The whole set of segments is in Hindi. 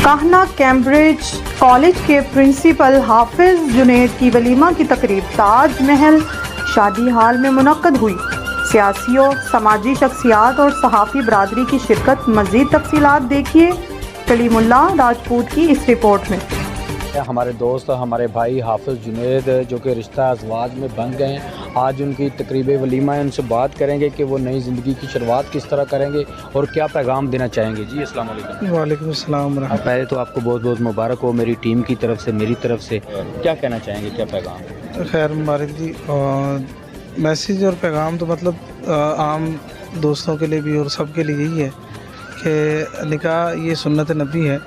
काहना कैम्ब्रिज कॉलेज के प्रिंसिपल हाफिज जुनैद की वलीमा की तकरीब ताजमहल शादी हाल में मुनक्कद हुई। सियासियों, समाजी शख्सियात और सहाफ़ी बरादरी की शिरकत। मज़ीद तफसीलात देखिए कलीमुल्लाह राजपूत की इस रिपोर्ट में। हमारे दोस्त, हमारे भाई हाफिज जुनैद जो कि रिश्ता अज़वाज में बन गए हैं, आज उनकी तकरीब वलीमा है। उनसे बात करेंगे कि वो नई ज़िंदगी की शुरुआत किस तरह करेंगे और क्या पैगाम देना चाहेंगे। जी अस्सलाम वालेकुम। वालेकुम अस्सलाम। पहले तो आपको बहुत बहुत मुबारक हो मेरी टीम की तरफ से, मेरी तरफ से। क्या कहना चाहेंगे, क्या पैगाम? खैर मुबारक जी। मैसेज और पैगाम तो मतलब आम दोस्तों के लिए भी और सब के लिए यही है कि निकाह ये सुन्नत नबी है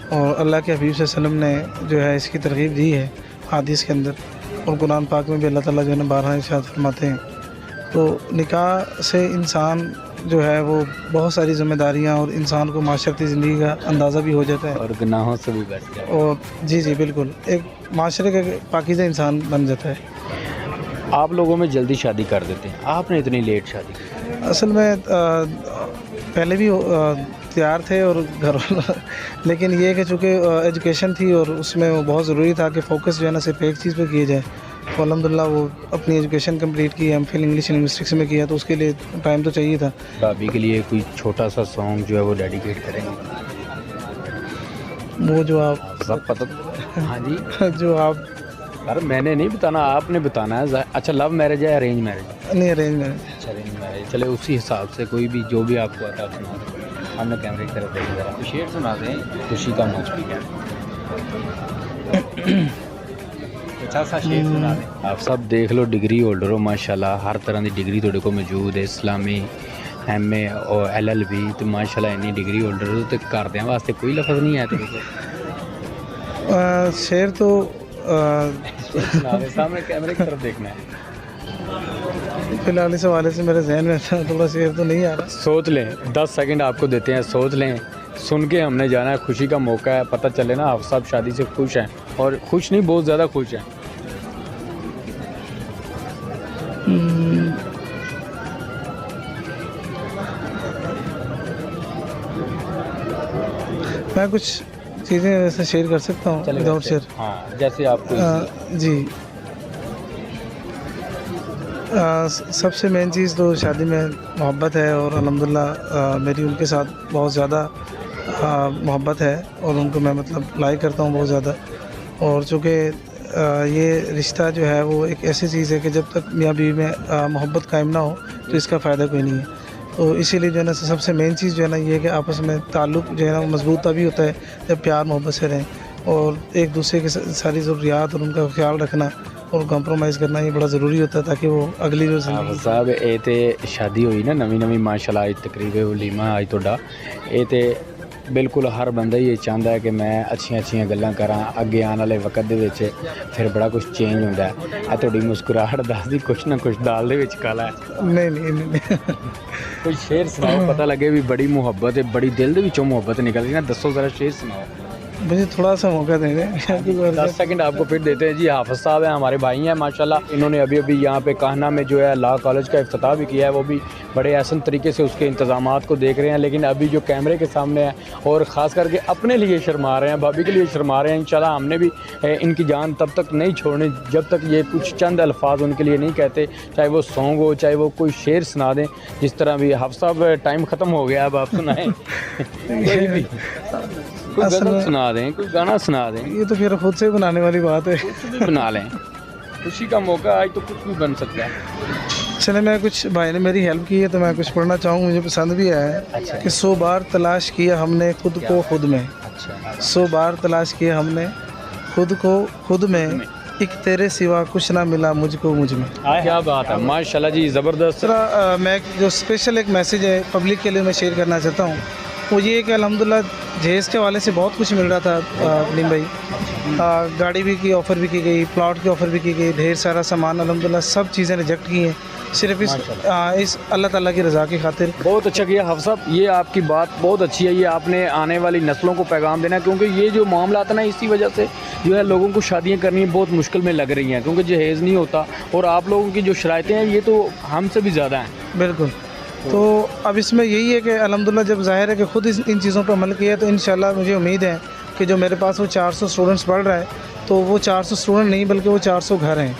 और अल्लाह के हबीब सल्लल्लाहु अलैहि वसल्लम ने जो है इसकी तरगीब दी है हदीस के अंदर, और कुरान पाक में भी अल्लाह ताला जो है ना बारहा इरशाद फरमाते हैं। तो निकाह से इंसान जो है वो बहुत सारी ज़िम्मेदारियाँ और इंसान को माशरती ज़िंदगी का अंदाज़ा भी हो जाता है और गुनाहों से भी बच गया। और जी बिल्कुल एक माशरे का पाकीज़ा इंसान बन जाता है। आप लोगों में जल्दी शादी कर देते हैं, आपने इतनी लेट शादी की? असल में पहले भी तैयार थे और घर वाला, लेकिन ये कि चूँकि एजुकेशन थी और उसमें वो बहुत ज़रूरी था कि फ़ोकस जो है ना सिर्फ एक चीज़ पर किया जाए। तो अल्हम्दुलिल्लाह वो अपनी एजुकेशन कंप्लीट की, एमफिल इंग्लिश लिंग्विस्टिक्स में किया, तो उसके लिए टाइम तो चाहिए था। भाभी के लिए कोई छोटा सा सॉन्ग जो है वो डेडिकेट करेंगे? वो जो आप सब पता। हाँ जी। जो आप अरे मैंने नहीं बताना, आपने बताना है। अच्छा, लव मैरिज है, अरेंज मैरिज? नहीं, अरेंज मैरिज। अच्छा, अरेंज मैरिज। चले उसी हिसाब से कोई भी जो भी आपको आता है सुना दें। हमने कैमरे की तरफ देखिए, ज़रा शेर सुना दें खुशी का मौजूद है। अच्छा सा शेर सुना दें। आप सब देख लो, डिग्री होल्डर हो माशाल्लाह, हर तरह की डिग्री थोड़े को मौजूद है, इस्लामी, MA और LLB। तो माशाल्लाह इन्नी डिग्री होल्डर हो तो करदे वास्ते कोई लफ्ज़ नहीं है तेरे को? शेर तो सामने कैमरे की तरफ देखना है। फिलहाल इस हवाले से मेरे जहन में थोड़ा शेर तो नहीं आ रहा। सोच लें, 10 सेकंड आपको देते हैं, सोच लें। सुन के हमने जाना है, खुशी का मौका है, पता चले ना आप सब शादी से खुश हैं, और खुश नहीं, बहुत ज़्यादा खुश हैं। मैं कुछ चीज़ें वैसे शेयर कर सकता हूँ विदाउट शेयर। हाँ, जैसे आपको जी। सबसे मेन चीज़ तो शादी में मोहब्बत है, और अल्हम्दुलिल्लाह मेरी उनके साथ बहुत ज़्यादा मोहब्बत है और उनको मैं मतलब लाइक करता हूँ बहुत ज़्यादा। और चूँकि ये रिश्ता जो है वो एक ऐसी चीज़ है कि जब तक मियाँ बीवी में मोहब्बत कायम ना हो तो इसका फ़ायदा कोई नहीं है। तो इसीलिए जो है ना सबसे मेन चीज़ जो है ना ये है कि आपस में ताल्लुक़ जो है ना मजबूत तभी होता है जब प्यार मोहब्बत से रहें, और एक दूसरे की सारी ज़रूरियात और उनका ख्याल रखना और कंप्रोमाइज़ करना ये बड़ा ज़रूरी होता है, ताकि वो अगली जो साहब ये तो शादी हुई ना नवी नवी माशाल्लाह, आज तकरीब वलीमा आज तोड़ा ये तो बिल्कुल हर बंदा ये चाहता है कि मैं अच्छी गल्लां करा, अगे आने वाले वक्त दे विच फिर बड़ा कुछ चेंज होंदा है। थोड़ी मुस्कुराहट दसदी कुछ ना कुछ दाल दे विच काला है। नहीं। कोई शेर सुनाओ, पता लगे भी बड़ी मुहब्बत है, बड़ी दिल दे विचों मुहब्बत निकलदी ना। दसो ज़रा शेर सुनाओ। मुझे थोड़ा सा मौका दे दें। 10 सेकंड आपको फिर देते हैं। जी हाफिज साहब हैं, हमारे भाई हैं माशाल्लाह। इन्होंने अभी यहाँ पे काहना में जो है लॉ कॉलेज का इफ्तिताह भी किया है, वो भी बड़े आसान तरीके से उसके इंतजामात को देख रहे हैं। लेकिन अभी जो कैमरे के सामने है और ख़ास करके अपने लिए शर्मा रहे हैं, भाभी के लिए शर्मा रहे हैं। इंशाल्लाह हमने भी इनकी जान तब तक नहीं छोड़नी जब तक ये कुछ चंद अल्फाज उनके लिए नहीं कहते, चाहे वो सॉन्ग हो, चाहे वो कोई शेर सुना दें। जिस तरह भी हाफिज साहब टाइम ख़त्म हो गया, अब आप सुनाएँ। कोई गज़ल सुना दें, कोई गाना सुना दें। ये तो फिर खुद से बनाने वाली बात है। कुछ भी बना लें, खुशी का मौका आज तो कुछ भी बन सकता है। चले, मैं कुछ भाई ने मेरी हेल्प की है तो मैं कुछ पढ़ना चाहूँ, मुझे पसंद भी आया है। अच्छा। कि 100 बार तलाश किया हमने खुद को खुद में। अच्छा। 100 बार तलाश किया हमने खुद को खुद में, एक तेरे सिवा कुछ ना मिला मुझको मुझ में। क्या बात है, माशाल्लाह जी, ज़बरदस्त। मैं जो स्पेशल एक मैसेज है पब्लिक के लिए मैं शेयर करना चाहता हूँ, वो ये कि अल्हम्दुलिल्लाह जहेज़ के वाले से बहुत कुछ मिल रहा था नीम भाई। गाड़ी भी की ऑफ़र भी की गई, प्लॉट की ऑफ़र भी की गई, ढेर सारा सामान, अल्हम्दुलिल्लाह सब चीज़ें रिजेक्ट की हैं सिर्फ इस अल्लाह ताला की रज़ा की खातिर। बहुत अच्छा किया हाफ़िज़ साहब, ये आपकी बात बहुत अच्छी है। ये आपने आने वाली नस्लों को पैगाम देना, क्योंकि ये जो मामला आता है ना, इसी वजह से जो है लोगों को शादियाँ करनी बहुत मुश्किल में लग रही हैं, क्योंकि जहेज़ नहीं होता। और आप लोगों की जो शराइतें हैं ये तो हमसे भी ज़्यादा हैं। बिल्कुल। तो अब इसमें यही है कि अल्हम्दुलिल्लाह जब ज़ाहिर है कि ख़ुद इन चीज़ों पर अमल किया है तो इंशाअल्लाह मुझे उम्मीद है कि जो मेरे पास वो 400 स्टूडेंट्स पढ़ रहा है, तो वो 400 स्टूडेंट नहीं बल्कि वो 400 घर हैं।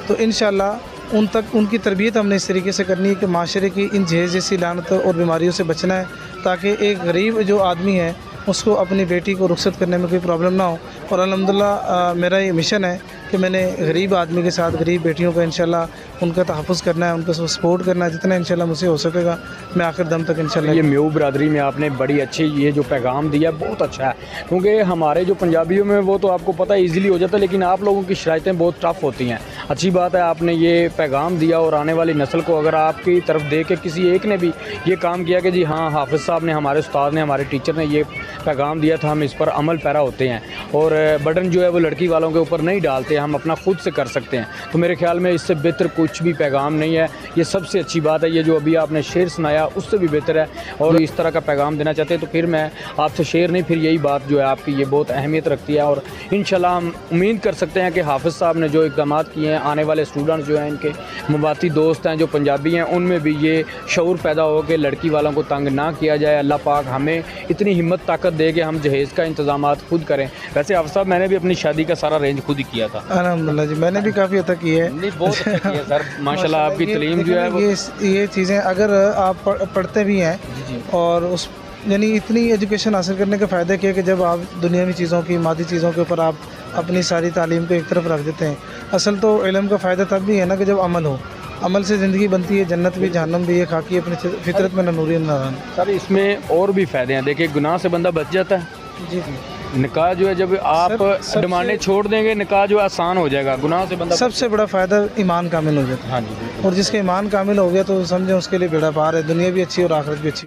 तो इंशाल्लाह उन तक उनकी तरबियत हमने इस तरीके से करनी है कि माशरे की इन जहेज़ जैसी लानत और बीमारियों से बचना है, ताकि एक गरीब जो आदमी है उसको अपनी बेटी को रुखसत करने में कोई प्रॉब्लम ना हो। और अल्हम्दुलिल्लाह मेरा ये मिशन है कि मैंने गरीब आदमी के साथ गरीब बेटियों का इंशाल्लाह उनका तहफ़्फ़ुज़ करना है, उनको सपोर्ट करना है, जितना इंशाल्लाह मुझसे हो सकेगा मैं आखिर दम तक इंशाल्लाह। ये म्यू बरादरी में आपने बड़ी अच्छी ये जो पैगाम दिया बहुत अच्छा है, क्योंकि हमारे जो पंजाबियों में वो तो आपको पता है ईज़िली हो जाता है, लेकिन आप लोगों की शराइतें बहुत टफ़ होती हैं। अच्छी बात है आपने ये पैगाम दिया, और आने वाली नस्ल को अगर आपकी तरफ देख के किसी एक ने भी ये काम किया कि जी हाँ हाफिज़ साहब ने, हमारे उस्ताद ने, हमारे टीचर ने ये पैगाम दिया था, हम इस पर अमल पैरा होते हैं और बटन जो है वो लड़की वालों के ऊपर नहीं डालते, हम अपना खुद से कर सकते हैं। तो मेरे ख्याल में इससे बेहतर कुछ भी पैगाम नहीं है, ये सबसे अच्छी बात है। ये जो अभी आपने शेर सुनाया उससे भी बेहतर है, और इस तरह का पैगाम देना चाहते हैं तो फिर मैं आपसे शेर नहीं, फिर यही बात जो है आपकी ये बहुत अहमियत रखती है। और इंशाल्लाह हम उम्मीद कर सकते हैं कि हाफिज़ साहब ने जो इक़दाम किए हैं, आने वाले स्टूडेंट्स जो हैं, इनके मुबाती दोस्त हैं जो पंजाबी हैं, उनमें भी ये शऊर पैदा हो कि लड़की वालों को तंग ना किया जाए। अल्लाह पाक हमें इतनी हिम्मत ताकत दे कि हम जहेज़ का इंतज़ाम खुद करें। वैसे हाफिज़ साहब मैंने भी अपनी शादी का सारा अरेंज खुद ही किया था। अल्हम्दुलिल्लाह जी, मैंने भी काफ़ी अता की है। नहीं बहुत अच्छा किया सर, माशाल्लाह आपकी तलीम जो है वो ये चीज़ें अगर आप पढ़ते भी हैं और उस यानी इतनी एजुकेशन हासिल करने के फ़ायदे क्या कि जब आप दुनियावी चीज़ों की, मादी चीज़ों के ऊपर आप अपनी सारी तालीम को एक तरफ रख देते हैं। असल तो इल्म का फ़ायदा तब भी है ना कि जब अमल हो, अमल से ज़िंदगी बनती है, जन्नत भी जहन्नम भी है, खाकी अपनी फितरत में नूरी नारान। सर इसमें और भी फ़ायदे हैं, देखिए गुनाह से बंदा बच जाता है। जी निकाह जो है जब आप डिमांडें छोड़ देंगे, निकाह जो आसान हो जाएगा, गुनाह से बंदा सबसे बड़ा फ़ायदा ईमान कामिल हो जाता है। हाँ जी, और जिसका ईमान कामिल हो गया तो समझें उसके लिए बेड़ा पार है, दुनिया भी अच्छी और आखिरत भी अच्छी।